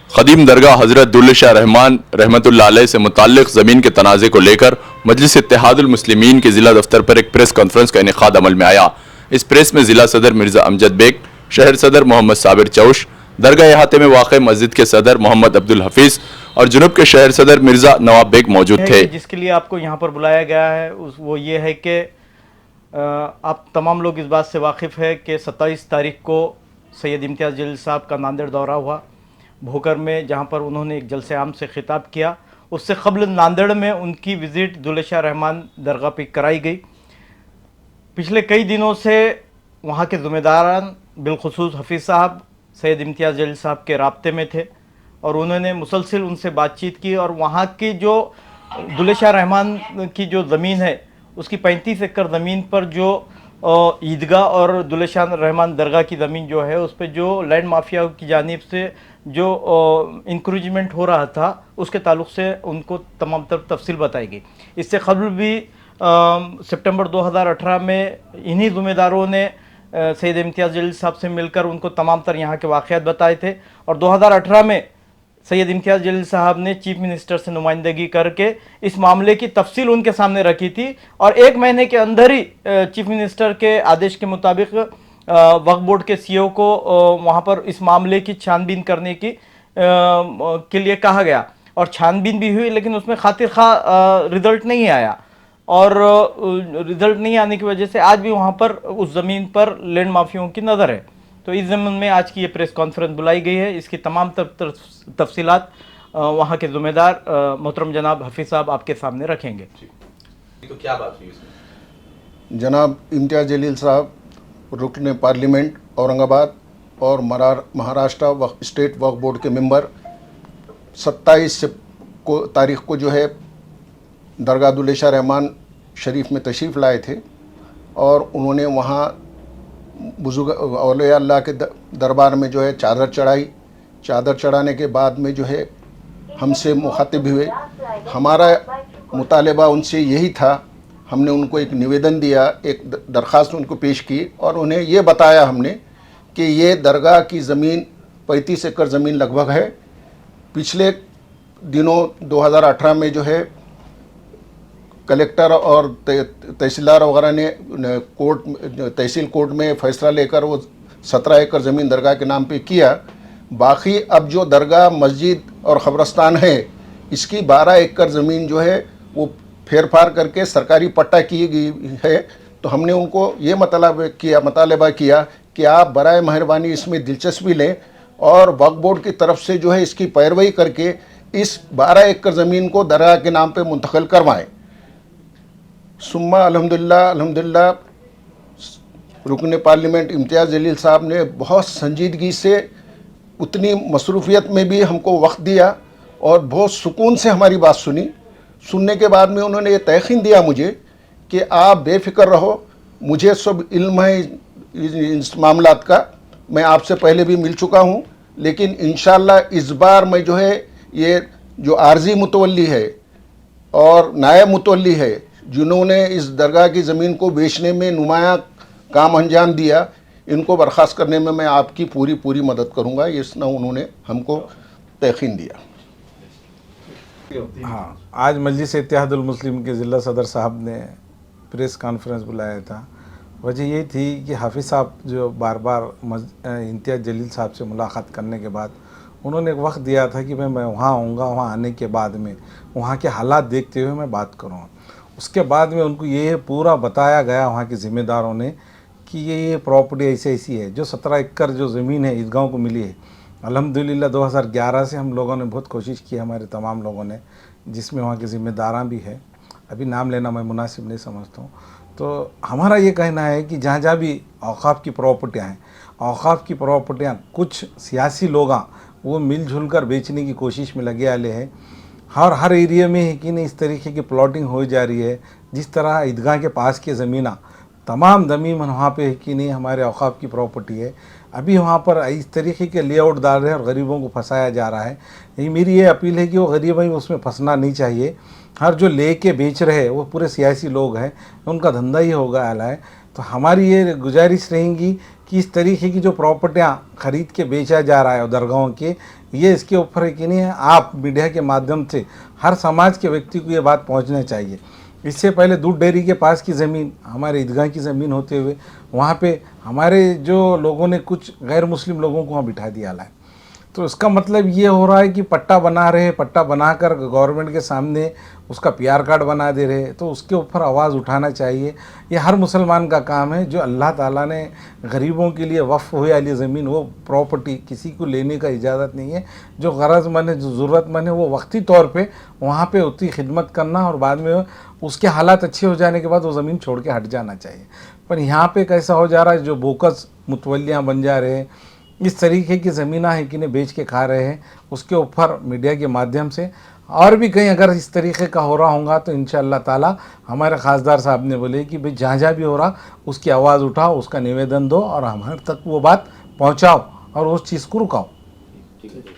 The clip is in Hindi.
खदीम दरगाह हज़रत दुल्ले शाह रहमान रहमतुल्लाह अलैह से मुताल्लिक़ ज़मीन के तनाज़े को लेकर मजलिस इत्तेहादुल मुस्लिमीन के ज़िला दफ्तर पर एक प्रेस कॉन्फ्रेंस का इनेकाद अमल में आया। इस प्रेस में ज़िला सदर मिर्ज़ा अमजद बेग, शहर सदर मोहम्मद साबिर चौश, दरगाह अहाते में वाक़ मस्जिद के सदर मोहम्मद अब्दुल हफीज़ और जुनूब के शहर सदर मिर्ज़ा नवाब बेग मौजूद थे। जिसके लिए आपको यहाँ पर बुलाया गया है वो ये है कि आप तमाम लोग इस बात से वाकिफ़ है कि 27 तारीख को सैयद इम्तियाज़ जलील साहब का नांदेड़ दौरा हुआ भोकर में, जहाँ पर उन्होंने एक जलसे आम से खिताब किया। उससे क़ब्ल नांदेड़ में उनकी विज़िट दुल्ले शाह रहमान दरगाह पर कराई गई। पिछले कई दिनों से वहाँ के ज़िम्मेदारान बिलखुसूस हफीज़ साहब सैयद इम्तियाज़ जलील साहब के राब्ते में थे और उन्होंने मुसलसिल उनसे बातचीत की और वहाँ की जो दुल्ले शाह रहमान की जो ज़मीन है उसकी 35 एकड़ ज़मीन पर जो ईदगाह और दुल्ले शाह रहमान दरगाह की ज़मीन जो है उस पर जो लैंड माफिया की जानिब से जो इंक्रोचमेंट हो रहा था उसके ताल्लुक़ से उनको तमाम तफसील बताई गई। इससे क़ब्ल भी सितंबर 2018 में इन्हीं ज़िम्मेदारों ने सैयद इम्तियाज़ जलील साहब से मिलकर उनको तमाम तर यहाँ के वाक़यात बताए थे और 2018 में सैयद इम्तियाज़ जलील साहब ने चीफ मिनिस्टर से नुमाइंदगी करके इस मामले की तफसील उनके सामने रखी थी और एक महीने के अंदर ही चीफ मिनिस्टर के आदेश के मुताबिक वक्फ बोर्ड के सीईओ को वहाँ पर इस मामले की छानबीन करने की के लिए कहा गया और छानबीन भी हुई, लेकिन उसमें खातिर खा रिज़ल्ट नहीं आया और रिज़ल्ट नहीं आने की वजह से आज भी वहाँ पर उस ज़मीन पर लैंड माफियों की नज़र है। तो इस ज़मीन में आज की ये प्रेस कॉन्फ्रेंस बुलाई गई है। इसकी तमाम तफसीलात वहाँ के ज़िम्मेदार मोहतरम जनाब हफीज़ साहब आपके सामने रखेंगे। तो क्या बात हुई इसमें? जनाब इम्तियाज़ जलील साहब रुकन पार्लियामेंट औरंगाबाद और महाराष्ट्र स्टेट वक्फ बोर्ड के मेंबर 27 तारीख को जो है दरगाह दुल्ले शाह रहमान शरीफ में तशरीफ़ लाए थे और उन्होंने वहाँ बुजुर्ग औलिया अल्लाह के दरबार में जो है चादर चढ़ाई। चादर चढ़ाने के बाद में जो है हमसे मुखातिब हुए। हमारा मुतालबा उनसे यही था, हमने उनको एक निवेदन दिया, एक दरख्वास्त उनको पेश की और उन्हें ये बताया हमने कि ये दरगाह की ज़मीन 35 एकड़ ज़मीन लगभग है। पिछले दिनों 2018 में जो है कलेक्टर और तहसीलदार वगैरह ने तहसील कोर्ट में फ़ैसला लेकर वो 17 एकड़ ज़मीन दरगाह के नाम पे किया। बाकी अब जो दरगाह मस्जिद और ख़बरस्तान है इसकी 12 एकड़ ज़मीन जो है वो फेरफार करके सरकारी पट्टा की गई है। तो हमने उनको ये मुतालबा किया कि आप बराए मेहरबानी इसमें दिलचस्पी लें और वक्फ बोर्ड की तरफ से जो है इसकी पैरवी करके इस 12 एकड़ ज़मीन को दरगाह के नाम पे मुंतकिल करवाएँ। सुम्मा अल्हम्दुलिल्लाह रुकन पार्लियामेंट इम्तियाज़ जलील साहब ने बहुत संजीदगी से उतनी मसरूफियत में भी हमको वक्त दिया और बहुत सुकून से हमारी बात सुनी। सुनने के बाद में उन्होंने ये तयकीन दिया मुझे कि आप बेफ़िक्र रहो, मुझे सब इल्म है इस मामलात का, मैं आपसे पहले भी मिल चुका हूँ, लेकिन इंशाअल्लाह इस बार मैं जो है ये जो आर्जी मुतवल्ली है और नायब मुतवल्ली है जिन्होंने इस दरगाह की ज़मीन को बेचने में नुमाया काम अंजाम दिया, इनको बर्खास्त करने में मैं आपकी पूरी मदद करूँगा। इसने उन्होंने हमको तयकीन दिया। हाँ, आज मजलिस इत्तेहादुल मुस्लिम के ज़िला सदर साहब ने प्रेस कॉन्फ्रेंस बुलाया था। वजह ये थी कि हाफिज़ साहब जो बार बार इम्तियाज़ जलील साहब से मुलाकात करने के बाद उन्होंने एक वक्त दिया था कि मैं वहाँ आऊँगा, वहाँ आने के बाद में वहाँ के हालात देखते हुए मैं बात करूँगा। उसके बाद में उनको ये पूरा बताया गया वहाँ के ज़िम्मेदारों ने कि ये प्रॉपर्टी ऐसी है। जो 17 एकड़ जो ज़मीन है ईदगाह को मिली है, अल्हम्दुलिल्लाह 2011 से हम लोगों ने बहुत कोशिश की, हमारे तमाम लोगों ने, जिसमें वहाँ के ज़िम्मेदारान भी है। अभी नाम लेना मैं मुनासिब नहीं समझता हूँ। तो हमारा ये कहना है कि जहाँ जहाँ भी औक़ाफ़ की प्रॉपर्टियाँ हैं, औक़ाफ़ की प्रॉपर्टियाँ कुछ सियासी लोग वो मिलजुल कर बेचने की कोशिश में लगे आले हैं और हर एरिया में है कि नहीं इस तरीके की प्लॉटिंग हो जा रही है। जिस तरह ईदगाह के पास की ज़मीना तमाम ज़मीन वहाँ पे है कि नहीं हमारे औक़ाफ़ की प्रॉपर्टी है। अभी वहाँ पर इस तरीके के लेआउट डाल रहे हैं और गरीबों को फंसाया जा रहा है। यही मेरी ये अपील है कि वो गरीब ही उसमें फंसना नहीं चाहिए। हर जो ले के बेच रहे हैं वो पूरे सियासी लोग हैं, उनका धंधा ही होगा आला है। तो हमारी ये गुजारिश रहेंगी कि इस तरीके की जो प्रॉपर्टियाँ ख़रीद के बेचा जा रहा है दरगाहों के, ये इसके ऊपर है कि नहीं है, आप मीडिया के माध्यम से हर समाज के व्यक्ति को ये बात पहुंचना चाहिए। इससे पहले दूध डेयरी के पास की ज़मीन हमारे ईदगाह की ज़मीन होते हुए वहाँ पे हमारे जो लोगों ने कुछ गैर मुस्लिम लोगों को वहाँ बिठा दिया है। तो इसका मतलब ये हो रहा है कि पट्टा बना रहे, पट्टा बनाकर गवर्नमेंट के सामने उसका पीआर कार्ड बना दे रहे, तो उसके ऊपर आवाज़ उठाना चाहिए। ये हर मुसलमान का काम है। जो अल्लाह ताला ने गरीबों के लिए वक्फ हुई वाली ज़मीन, वो प्रॉपर्टी किसी को लेने का इजाज़त नहीं है। जो गरजमंद है, जो ज़रूरतमंद है, वो वक्ती तौर पे वहाँ पे उतनी खिदमत करना और बाद में उसके हालात अच्छे हो जाने के बाद वो ज़मीन छोड़ के हट जाना चाहिए। पर यहाँ पे कैसा हो जा रहा है, जो बोकस मुतवल्लियाँ बन जा रहे हैं, इस तरीके की ज़मीना है कि ने बेच के खा रहे हैं, उसके ऊपर मीडिया के माध्यम से और भी कहीं अगर इस तरीके का हो रहा होगा तो इंशाअल्लाह ताला हमारे खासदार साहब ने बोले कि भाई जहाँ जहाँ भी हो रहा उसकी आवाज़ उठाओ, उसका निवेदन दो और हमारे तक वो बात पहुँचाओ और उस चीज़ को रुकाओ। ठीक है जी।